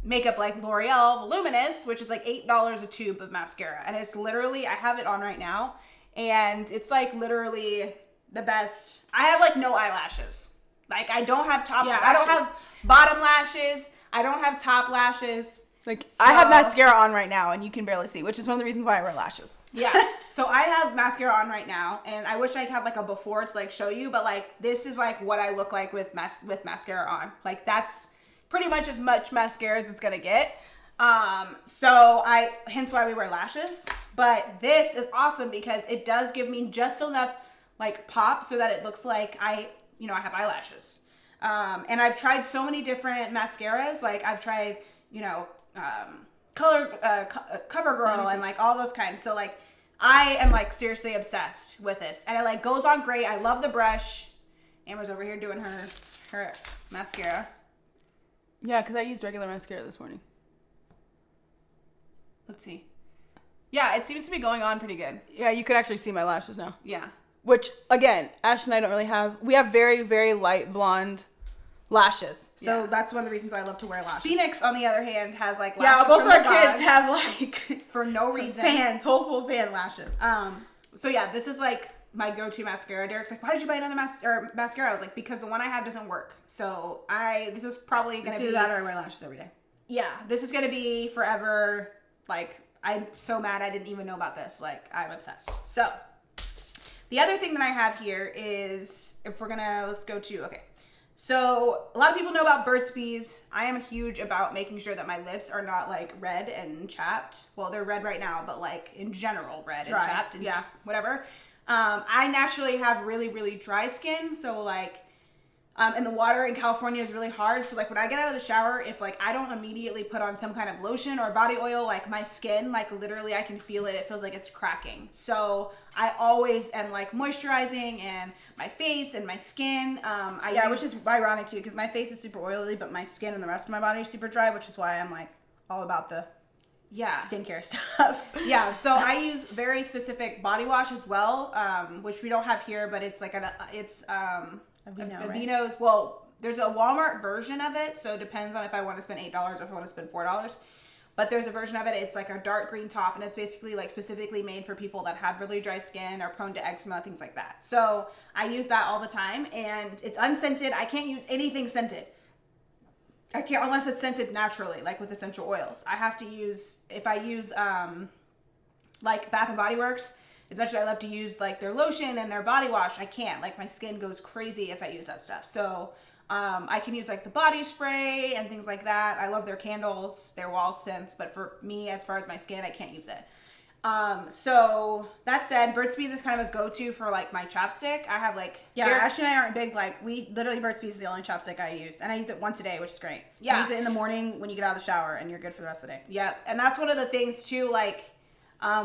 makeup like L'Oreal Voluminous, which is like $8 a tube of mascara, and it's literally, I have it on right now, and it's like literally the best. I have like no eyelashes. Like, I don't have top, I don't have bottom lashes. I don't have top lashes. Like, so, I have mascara on right now, and you can barely see, which is one of the reasons why I wear lashes. Yeah. So I have mascara on right now, and I wish I could have like a before to like show you, but like, this is like what I look like with mascara on. Like, that's pretty much as much mascara as it's gonna get. Hence why we wear lashes. But this is awesome because it does give me just enough like pop so that it looks like I have eyelashes. And I've tried so many different mascaras. Like I've tried, CoverGirl and like all those kinds. So like I am like seriously obsessed with this, and it like goes on great. I love the brush. Amber's over here doing her mascara. Yeah, because I used regular mascara this morning. Let's see. Yeah, it seems to be going on pretty good. Yeah, you could actually see my lashes now. Yeah. Which, again, Ash and I don't really have. We have very, very light blonde lashes. So that's one of the reasons why I love to wear lashes. Phoenix, on the other hand, has like lashes. Yeah, both from our the kids have like for no reason. whole full fan lashes. So yeah, this is like my go-to mascara. Derek's like, why did you buy another mascara? I was like, because the one I have doesn't work. So this is probably gonna be that or I wear lashes every day. Yeah, this is gonna be forever. Like, I'm so mad I didn't even know about this. Like, I'm obsessed. So the other thing that I have here is, let's go to, okay. So a lot of people know about Burt's Bees. I am huge about making sure that my lips are not like red and chapped. Well, they're red right now, but like in general, red and chapped and whatever. I naturally have really, really dry skin. So like, and the water in California is really hard. So like when I get out of the shower, if like I don't immediately put on some kind of lotion or body oil, like my skin, like literally I can feel it. It feels like it's cracking. So I always am like moisturizing and my face and my skin. Which is ironic too, because my face is super oily, but my skin and the rest of my body is super dry, which is why I'm like all about the skincare stuff. Yeah, so I use very specific body wash as well, which we don't have here, but it's like Aveeno's. Right? Well, there's a Walmart version of it, so it depends on if I want to spend $8 or if I want to spend $4. But there's a version of it. It's like a dark green top, and it's basically like specifically made for people that have really dry skin, are prone to eczema, things like that. So I use that all the time, and it's unscented. I can't use anything scented. I can't unless it's scented naturally, like with essential oils. I have to use, if I use like Bath and Body Works, as much as I love to use like their lotion and their body wash, I can't. Like my skin goes crazy if I use that stuff. So I can use like the body spray and things like that. I love their candles, their wall scents, but for me, as far as my skin, I can't use it. So that said, Burt's Bees is kind of a go-to for like my chapstick. I have like Ashley and I aren't big, like we literally Burt's Bees is the only chapstick I use, and I use it once a day, which is great. I use it in the morning when you get out of the shower, and you're good for the rest of the day. Yeah, and that's one of the things too, like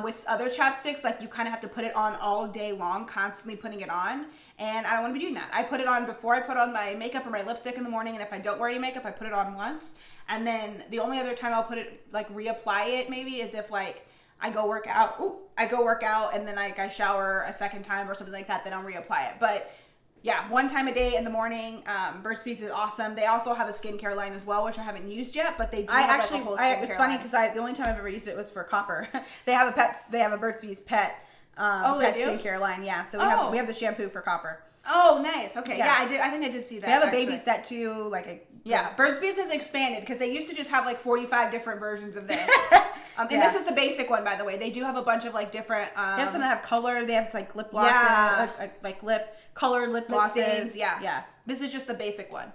with other chapsticks, like you kind of have to put it on all day long, constantly putting it on, and I don't want to be doing that. I put it on before I put on my makeup or my lipstick in the morning, and if I don't wear any makeup, I put it on once, and then the only other time I'll put it, like reapply it maybe, is if like I go work out, and then I shower a second time or something like that, then I'll reapply it. But yeah, one time a day in the morning. Burt's Bees is awesome. They also have a skincare line as well, which I haven't used yet, but they do have like a whole skincare it's funny because the only time I've ever used it was for Copper. They have a Burt's Bees pet skincare line. Yeah, so we have the shampoo for Copper. Oh, nice. Okay, yeah, I think I did see that. They have a baby set too, like a Burt's Bees has expanded because they used to just have like 45 different versions of this. And this is the basic one, by the way. They do have a bunch of like different. They have some that have color. They have like lip glosses, like colored lip glosses. Stains, yeah. This is just the basic one.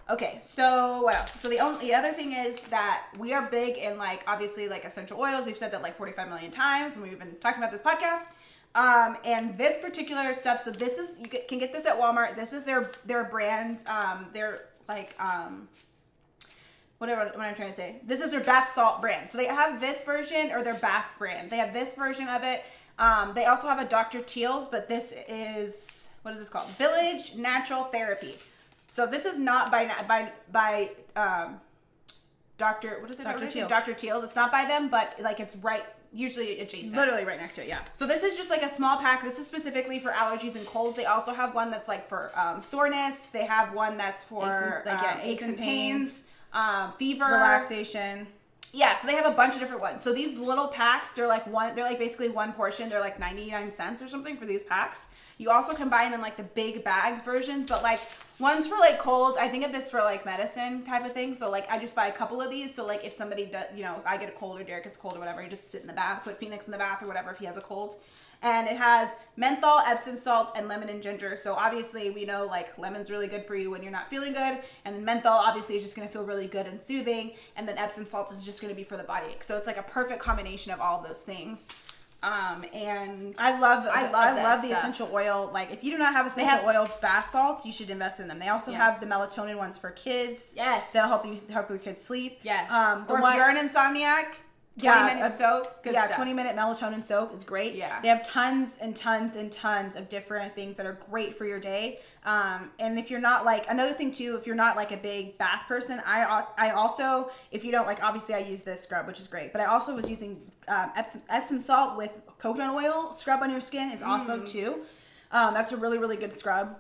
Okay, so what else? So the other thing is that we are big in like obviously like essential oils. We've said that like 45 million times when we've been talking about this podcast. And this particular stuff, so this is, you can get this at Walmart. This is their brand. They're like, what am I trying to say? This is their bath salt brand. So they have this version, or their bath brand. They have this version of it. They also have a Dr. Teal's, but this is, what is this called? Village Natural Therapy. So this is not by Dr. What is it? Dr. Teal's. Dr. Teal's. It's not by them, but like it's usually adjacent. Literally right next to it, yeah. So this is just like a small pack. This is specifically for allergies and colds. They also have one that's like for soreness. They have one that's for aches and pains, fever, relaxation. Yeah, so they have a bunch of different ones. So these little packs, they're like basically one portion. They're like 99 cents or something for these packs. You also can buy them in like the big bag versions, but like one's for like cold. I think of this for like medicine type of thing. So like I just buy a couple of these. So like if somebody does, if I get a cold or Derek gets cold or whatever, you just sit in the bath, put Phoenix in the bath or whatever if he has a cold. And it has menthol, Epsom salt, and lemon and ginger. So obviously we know like lemon's really good for you when you're not feeling good. And then menthol obviously is just going to feel really good and soothing. And then Epsom salt is just going to be for the body ache. So it's like a perfect combination of all of those things. And I love the stuff. essential oil. Like if you do not have essential oil bath salts, you should invest in them. They also have the melatonin ones for kids. Yes. That'll help your kids sleep. Yes. Or if you're an insomniac, 20-minute soak. Good stuff. 20-minute melatonin soak is great. Yeah. They have tons and tons and tons of different things that are great for your day. And if you're not like, another thing too, if you're not like a big bath person, I also, if you don't like, obviously I use this scrub, which is great, but I also was using Epsom salt with coconut oil scrub on your skin is awesome too. That's a really, really good scrub.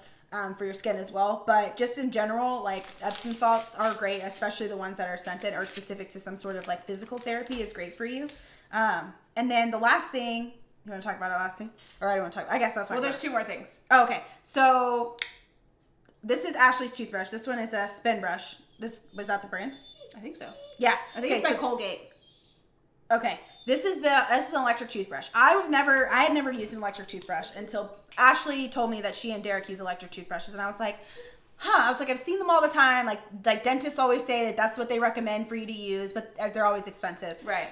For your skin as well, but just in general, like Epsom salts are great, especially the ones that are scented or specific to some sort of like physical therapy is great for you. And then the last thing, you want to talk about our last thing, or I don't want to talk? I guess I'll talk. Well, there's two more things. Oh, okay, so this is Ashley's toothbrush. This one is a Spinbursh. Was that the brand? I think so. Yeah, I think it's by Colgate. Okay, this is an electric toothbrush. I had never used an electric toothbrush until Ashley told me that she and Derek use electric toothbrushes, and I was like, I've seen them all the time. Like dentists always say that that's what they recommend for you to use, but they're always expensive. Right.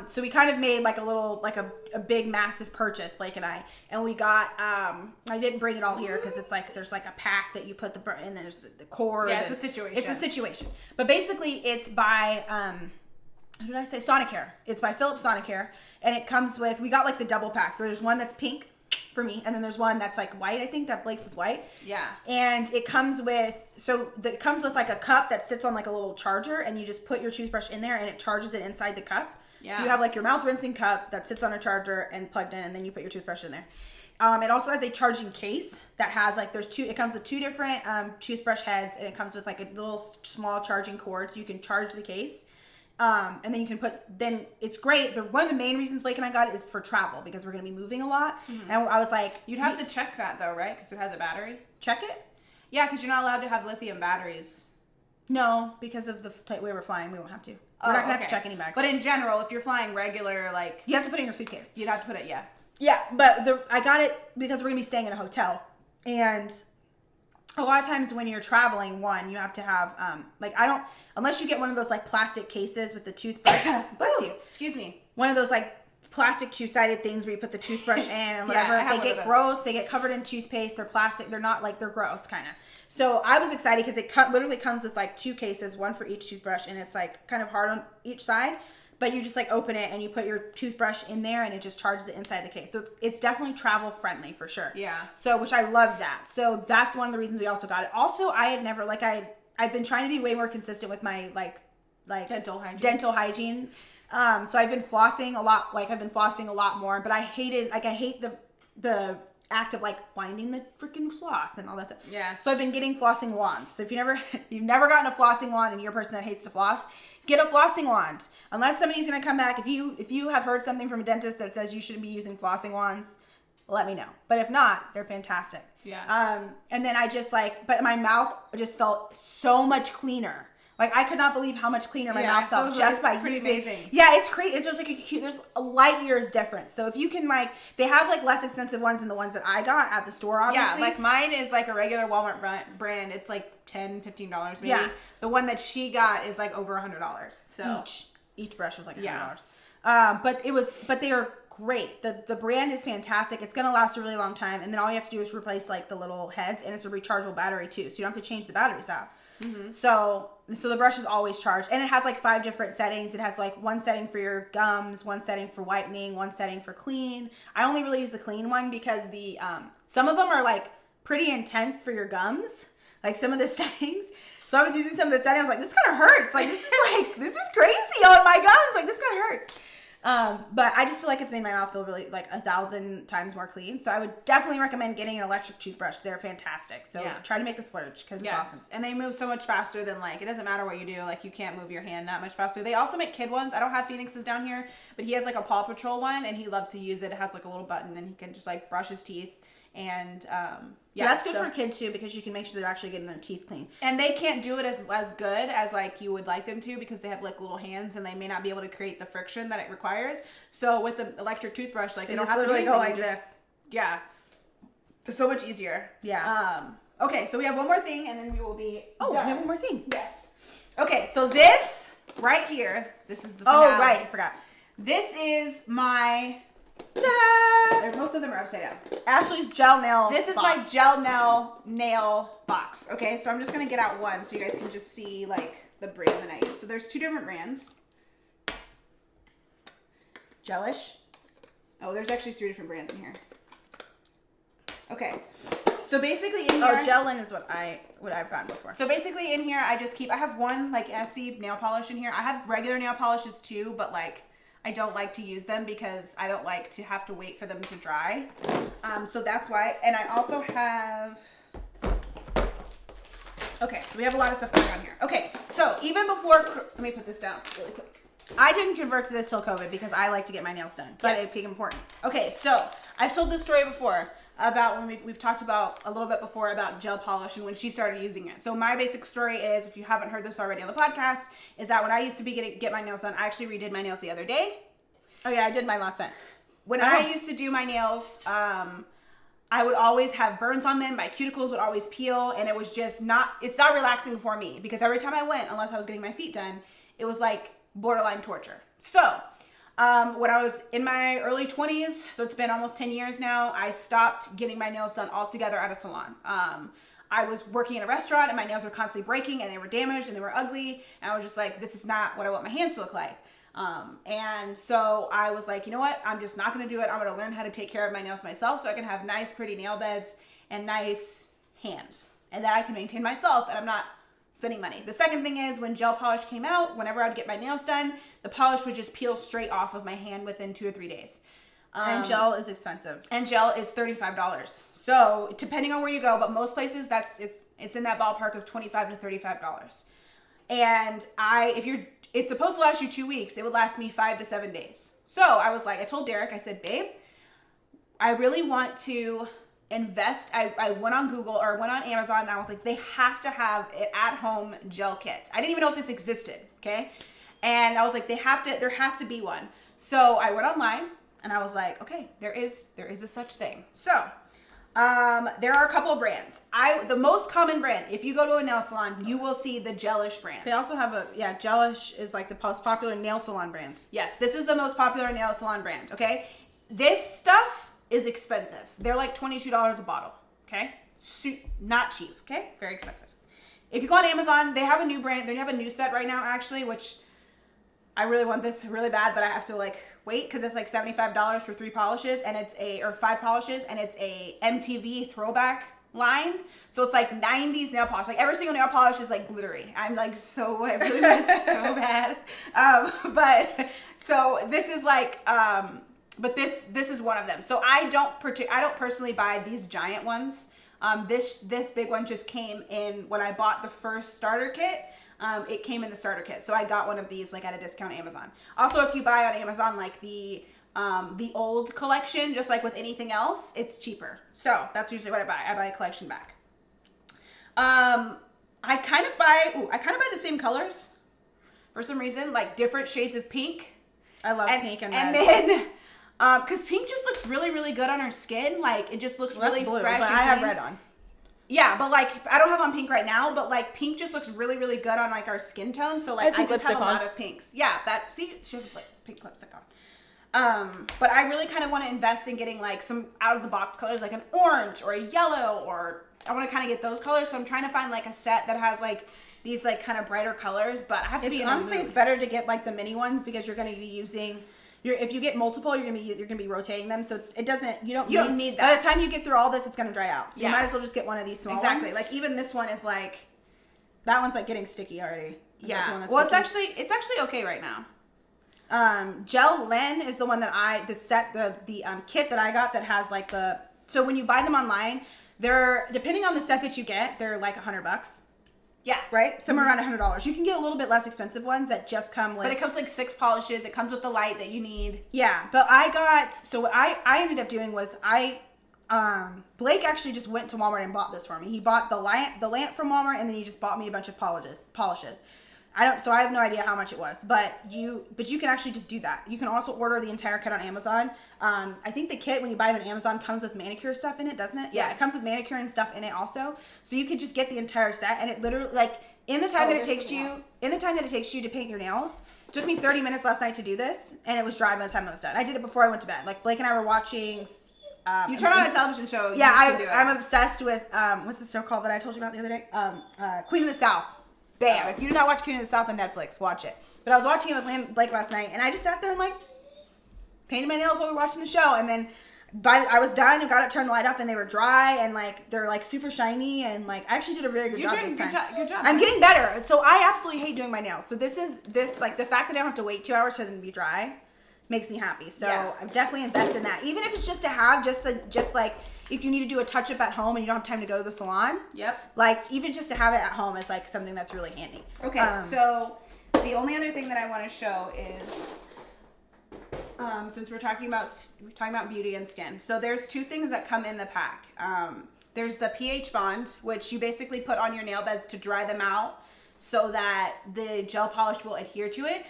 So we kind of made like a little, like a big massive purchase, Blake and I, and we got, I didn't bring it all here because it's like, there's like a pack that you put and there's the cord. Yeah, it's a situation. It's a situation. But basically it's by, what did I say? Sonicare. It's by Philips Sonicare, and it comes with, we got like the double pack. So there's one that's pink for me, and then there's one that's like white. I think that Blake's is white. Yeah. And it comes with, it comes with like a cup that sits on like a little charger, and you just put your toothbrush in there, and it charges it inside the cup. Yeah. So you have like your mouth rinsing cup that sits on a charger and plugged in, and then you put your toothbrush in there. It also has a charging case that has like, it comes with 2 different toothbrush heads, and it comes with like a little small charging cord, so you can charge the case. And then you can then it's great. One of the main reasons Blake and I got it is for travel, because we're going to be moving a lot. And I was like, you'd have to check that though, right? Because it has a battery. Check it? Yeah, because you're not allowed to have lithium batteries. No, because of the way we're flying, we won't have to. We're not going to have to check any bags. But in general, if you're flying regular, like... You have to put it in your suitcase. You'd have to put it, yeah. Yeah, but I got it because we're going to be staying in a hotel. And a lot of times when you're traveling, you have to have, unless you get one of those like plastic cases with the toothbrush. Bless you. Excuse me. One of those like plastic 2-sided things where you put the toothbrush in and whatever. Yeah, they get gross. They get covered in toothpaste. They're plastic. They're not like, they're gross kind of. So I was excited because it literally comes with like 2 cases, one for each toothbrush, and it's like kind of hard on each side. But you just like open it and you put your toothbrush in there and it just charges the inside of the case. So it's definitely travel friendly for sure. Yeah. So, which I love that. So that's one of the reasons we also got it. Also, I had never, like I've been trying to be way more consistent with my like dental hygiene. So I've been flossing a lot more, but I hate the act of like winding the freaking floss and all that stuff. Yeah. So I've been getting flossing wands. So if you've never gotten a flossing wand and you're a person that hates to floss, get a flossing wand. Unless somebody's going to come back. If you have heard something from a dentist that says you shouldn't be using flossing wands, let me know. But if not, they're fantastic. Yeah. And then but my mouth just felt so much cleaner. Like I could not believe how much cleaner my mouth felt just by using. Amazing. Yeah, it's crazy. It's just like there's a light years difference. So if you can they have like less expensive ones than the ones that I got at the store, obviously. Yeah, like mine is like a regular Walmart brand. It's like $10-$15 maybe. Yeah. The one that she got is like over $100. So each brush was like $100. But they are great. The brand is fantastic. It's gonna last a really long time. And then all you have to do is replace like the little heads, and it's a rechargeable battery too. So you don't have to change the batteries out. Mm-hmm. So the brush is always charged, and it has like 5 different settings. It has like one setting for your gums, one setting for whitening, one setting for clean. I only really use the clean one because the some of them are like pretty intense for your gums, like some of the settings. So I was using some of the settings. I was like, this kind of hurts. Like this is crazy on my gums. Like this kind of hurts. But I just feel like it's made my mouth feel really like 1,000 times more clean. So I would definitely recommend getting an electric toothbrush. They're fantastic. So try to make the splurge because it's awesome. And they move so much faster than it doesn't matter what you do. Like you can't move your hand that much faster. They also make kid ones. I don't have Phoenix's down here, but he has like a Paw Patrol one and he loves to use it. It has like a little button and he can just like brush his teeth. And that's good for kids too, because you can make sure they're actually getting their teeth clean. And they can't do it as good as like you would like them to, because they have like little hands and they may not be able to create the friction that it requires. So with the electric toothbrush, like they don't have to literally go like this. Yeah, it's so much easier. Yeah. Okay, so we have one more thing, and then we will be done. We have one more thing. Yes. Okay, so this right here, this is the finale. Oh right, I forgot. This is my. Ta-da! Most of them are upside down. Ashley's gel nail. This is my gel nail box. Okay, so I'm just gonna get out one so you guys can just see like the brand that I use. So there's 2 different brands. Gelish. Oh, there's actually 3 different brands in here. Okay, so basically in here. Oh, Gelin is what I've gotten before. So basically in here, I have one like Essie nail polish in here. I have regular nail polishes too, but like. I don't like to use them because I don't like to have to wait for them to dry. So that's why. And I also have... Okay, so we have a lot of stuff going on here. Okay, so even before... Let me put this down really quick. I didn't convert to this till COVID because I like to get my nails done. But it's important. Okay, so I've told this story before about when we've talked about a little bit before about gel polish and when she started using it. So my basic story is, if you haven't heard this already on the podcast, is that when I used to get my nails done, I actually redid my nails the other day. Oh yeah, I did mine last night. When I used to do my nails, I would always have burns on them. My cuticles would always peel, and it was just it's not relaxing for me, because every time I went, unless I was getting my feet done, it was like borderline torture. So when I was in my early 20s, so it's been almost 10 years now, I stopped getting my nails done altogether at a salon. I was working in a restaurant and my nails were constantly breaking and they were damaged and they were ugly. And I was just like, this is not what I want my hands to look like. And so I was like, you know what? I'm just not going to do it. I'm going to learn how to take care of my nails myself so I can have nice, pretty nail beds and nice hands, and that I can maintain myself and I'm not spending money. The second thing is when gel polish came out, whenever I'd get my nails done, the polish would just peel straight off of my hand within 2 or 3 days. And gel is expensive. And gel is $35. So depending on where you go, but most places it's in that ballpark of $25 to $35. And it's supposed to last you 2 weeks. It would last me 5 to 7 days. So I told Derek, I said, babe, I really want to invest. I went on Google or went on Amazon and I was like, they have to have an at-home gel kit. I didn't even know if this existed, okay? And I was like, there has to be one. So I went online and I was like, okay, there is a such thing. So there are a couple of brands. The most common brand, if you go to a nail salon, you will see the Gelish brand. They also have Gelish is like the most popular nail salon brand. Yes, this is the most popular nail salon brand, okay? This stuff is expensive. They're like $22 a bottle, okay? Not cheap, okay? Very expensive. If you go on Amazon, they have a new brand. They have a new set right now, actually, which I really want this really bad, but I have to like wait because it's like $75 for 3 polishes and or 5 polishes, and it's a MTV throwback line. So it's like 90s nail polish. Like every single nail polish is like glittery. I really want it so bad. But so this is like, but this is one of them. So I don't personally buy these giant ones. This big one just came in when I bought the first starter kit. It came in the starter kit. So I got one of these like at a discount Amazon. Also, if you buy on Amazon like the old collection, just like with anything else, it's cheaper. So that's usually what I buy. I buy a collection back. I kind of buy the same colors for some reason, like different shades of pink. I love pink and red. And then because pink just looks really, really good on our skin. Like it just looks really blue, fresh. But and I have clean. red on. Yeah, but like I don't have on pink right now, but like pink just looks really, really good on like our skin tone. So like I just have a lot of pinks. Yeah, she has a pink lipstick on. But I really kind of want to invest in getting like some out of the box colors, like an orange or a yellow, or I want to kind of get those colors. So I'm trying to find like a set that has like these like kind of brighter colors, but I have to be honestly, it's better to get like the mini ones because you're going to be using. If you get multiple, you're gonna be rotating them, so you don't need that. By the time you get through all this, it's gonna dry out. So you might as well just get one of these small ones. Exactly. Like even this one is like, that one's like getting sticky already. Yeah. Well, it's actually okay right now. Gel Len is the one that the kit that I got that has like so when you buy them online, they're depending on the set that you get, they're like $100. Yeah. Right? Somewhere around $100. You can get a little bit less expensive ones that just come with... But it comes like 6 polishes. It comes with the light that you need. Yeah. But so what I ended up doing was Blake actually just went to Walmart and bought this for me. He bought the lamp from Walmart, and then he just bought me a bunch of polishes. So I have no idea how much it was, but you can actually just do that. You can also order the entire kit on Amazon. I think the kit when you buy it on Amazon comes with manicure stuff in it, doesn't it? Yes. Yeah, it comes with manicure and stuff in it also. So you could just get the entire set, and it literally like in the time that it takes you to paint your nails. It took me 30 minutes last night to do this, and it was dry by the time I was done. I did it before I went to bed. Like Blake and I were watching. You turn on a television show. Yeah, I'm obsessed with what's the show called that I told you about the other day? Queen of the South. Bam! If you do not watch Queen of the South on Netflix, watch it. But I was watching it with Blake last night, and I just sat there and like painted my nails while we were watching the show. And then I was done and got it, turned the light off, and they were dry and like they're like super shiny, and like I actually did a really good job this time. Good job. I'm getting better. So I absolutely hate doing my nails. So this like the fact that I don't have to wait 2 hours for them to be dry makes me happy. So I'm definitely invested in that. Even if it's just to have just like. If you need to do a touch-up at home and you don't have time to go to the salon. Yep. Like, even just to have it at home is, like, something that's really handy. Okay, so the only other thing that I want to show is, since we're talking about beauty and skin. So there's 2 things that come in the pack. There's the pH bond, which you basically put on your nail beds to dry them out so that the gel polish will adhere to it.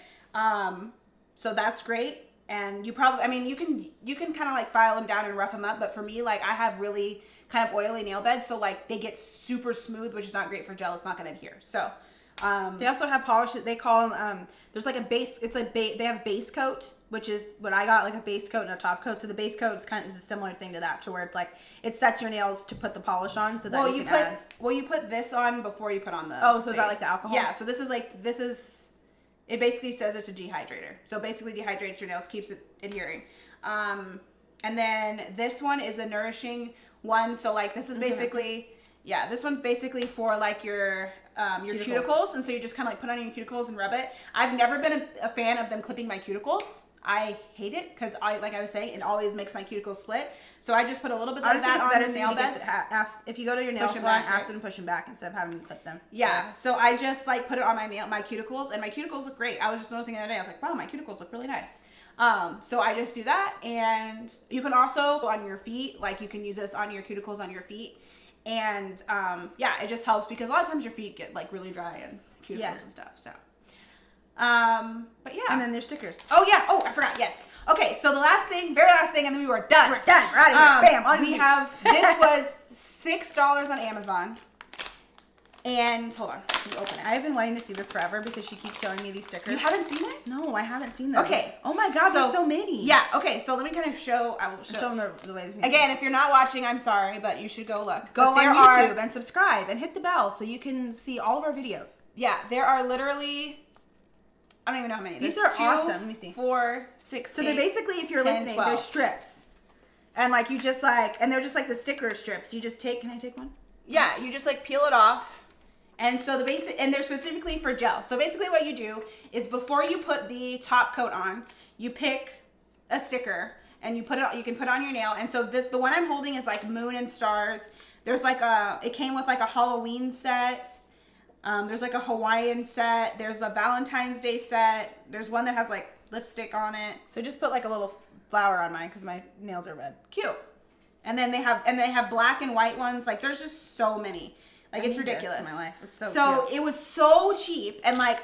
So that's great. And you can kind of like file them down and rough them up. But for me, like I have really kind of oily nail beds. So like they get super smooth, which is not great for gel. It's not going to adhere. So they also have polish that they call them, there's like a base, they have base coat, which is what I got, like a base coat and a top coat. So the base coat is a similar thing to that, to where it's like, it sets your nails to put the polish on so that you put this on before you put on the so is that like the alcohol? Yeah, so it basically says it's a dehydrator. So basically dehydrates your nails, keeps it adhering. And then this one is the nourishing one. So like this is basically, Yeah, this one's basically for like your cuticles, and so you just kind of like put on your cuticles and rub it. I've never been a fan of them clipping my cuticles. I hate it because like I was saying, it always makes my cuticles split. So I just put a little bit of that on the nail beds. If you go to your nail salon, ask them to push them back instead of having them clip them. Yeah, so I just like put it on my cuticles, and my cuticles look great. I was just noticing the other day, I was like, wow, my cuticles look really nice. So I just do that, and you can also on your feet, like you can use this on your cuticles on your feet. And yeah, it just helps because a lot of times your feet get like really dry and cuticles and stuff. So, but yeah. And then there's stickers. Oh yeah. Oh, I forgot. Yes. Okay. So the very last thing, and then we were done. We're done. We're out of here. Bam. We have. This was $6 on Amazon. And hold on, let me open it. I've been wanting to see this forever because she keeps showing me these stickers. You haven't seen it? No, I haven't seen them. Okay. Oh my God, there's so many. Yeah. Okay. So let me kind of show. I will show them the ways. Again, if you're not watching, I'm sorry, but you should go look. Go on YouTube and subscribe and hit the bell so you can see all of our videos. Yeah, there are literally. I don't even know how many. These are awesome. Let me see. 4, 6. So they're basically, if you're 10, listening, 12. they're strips, and like you just like, and they're just like the sticker strips. You just take. Can I take one? Yeah, you just like peel it off. And so and they're specifically for gel. So basically what you do is before you put the top coat on, you pick a sticker and you can put it on your nail. And so the one I'm holding is like moon and stars. There's like it came with like a Halloween set. There's like a Hawaiian set. There's a Valentine's Day set. There's one that has like lipstick on it. So just put like a little flower on mine because my nails are red. Cute. And then they have black and white ones. Like there's just so many. Like it's ridiculous. In my life. It's so it was so cheap, and like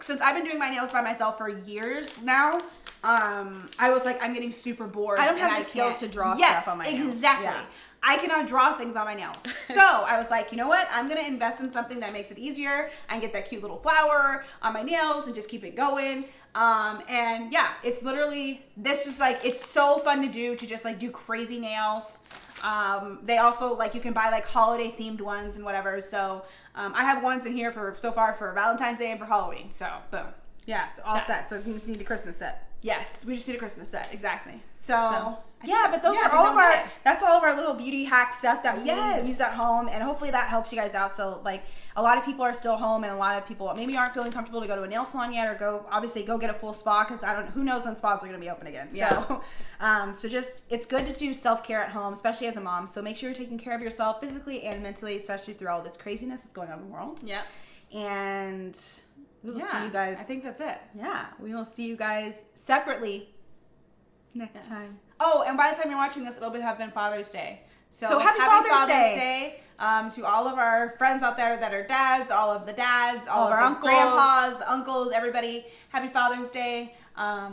since I've been doing my nails by myself for years now, I was like, I'm getting super bored. I don't have the skills to draw stuff on my nails. Exactly. Yeah. I cannot draw things on my nails. So I was like, you know what? I'm gonna invest in something that makes it easier and get that cute little flower on my nails and just keep it going. And yeah, it's literally it's so fun to do, to just like do crazy nails. They also like, you can buy like holiday themed ones and whatever. So, I have ones in here so far for Valentine's Day and for Halloween. So boom. Yeah. So all set. So we just need a Christmas set. Yes. We just need a Christmas set. Exactly. So yeah, but that's all of our little beauty hack stuff that we use at home, and hopefully that helps you guys out. So like, a lot of people are still home, and a lot of people maybe aren't feeling comfortable to go to a nail salon yet, or go get a full spa, because who knows when spas are going to be open again. Yeah. So it's good to do self-care at home, especially as a mom. So make sure you're taking care of yourself physically and mentally, especially through all this craziness that's going on in the world. Yeah. And we will see you guys. I think that's it. Yeah. We will see you guys separately next time. Oh, and by the time you're watching this, it'll have been Father's Day. So happy Father's Day to all of our friends out there that are dads, all of the dads, all of our uncles, grandpas, uncles, everybody. Happy Father's Day.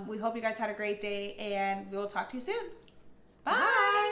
We hope you guys had a great day, and we will talk to you soon. Bye.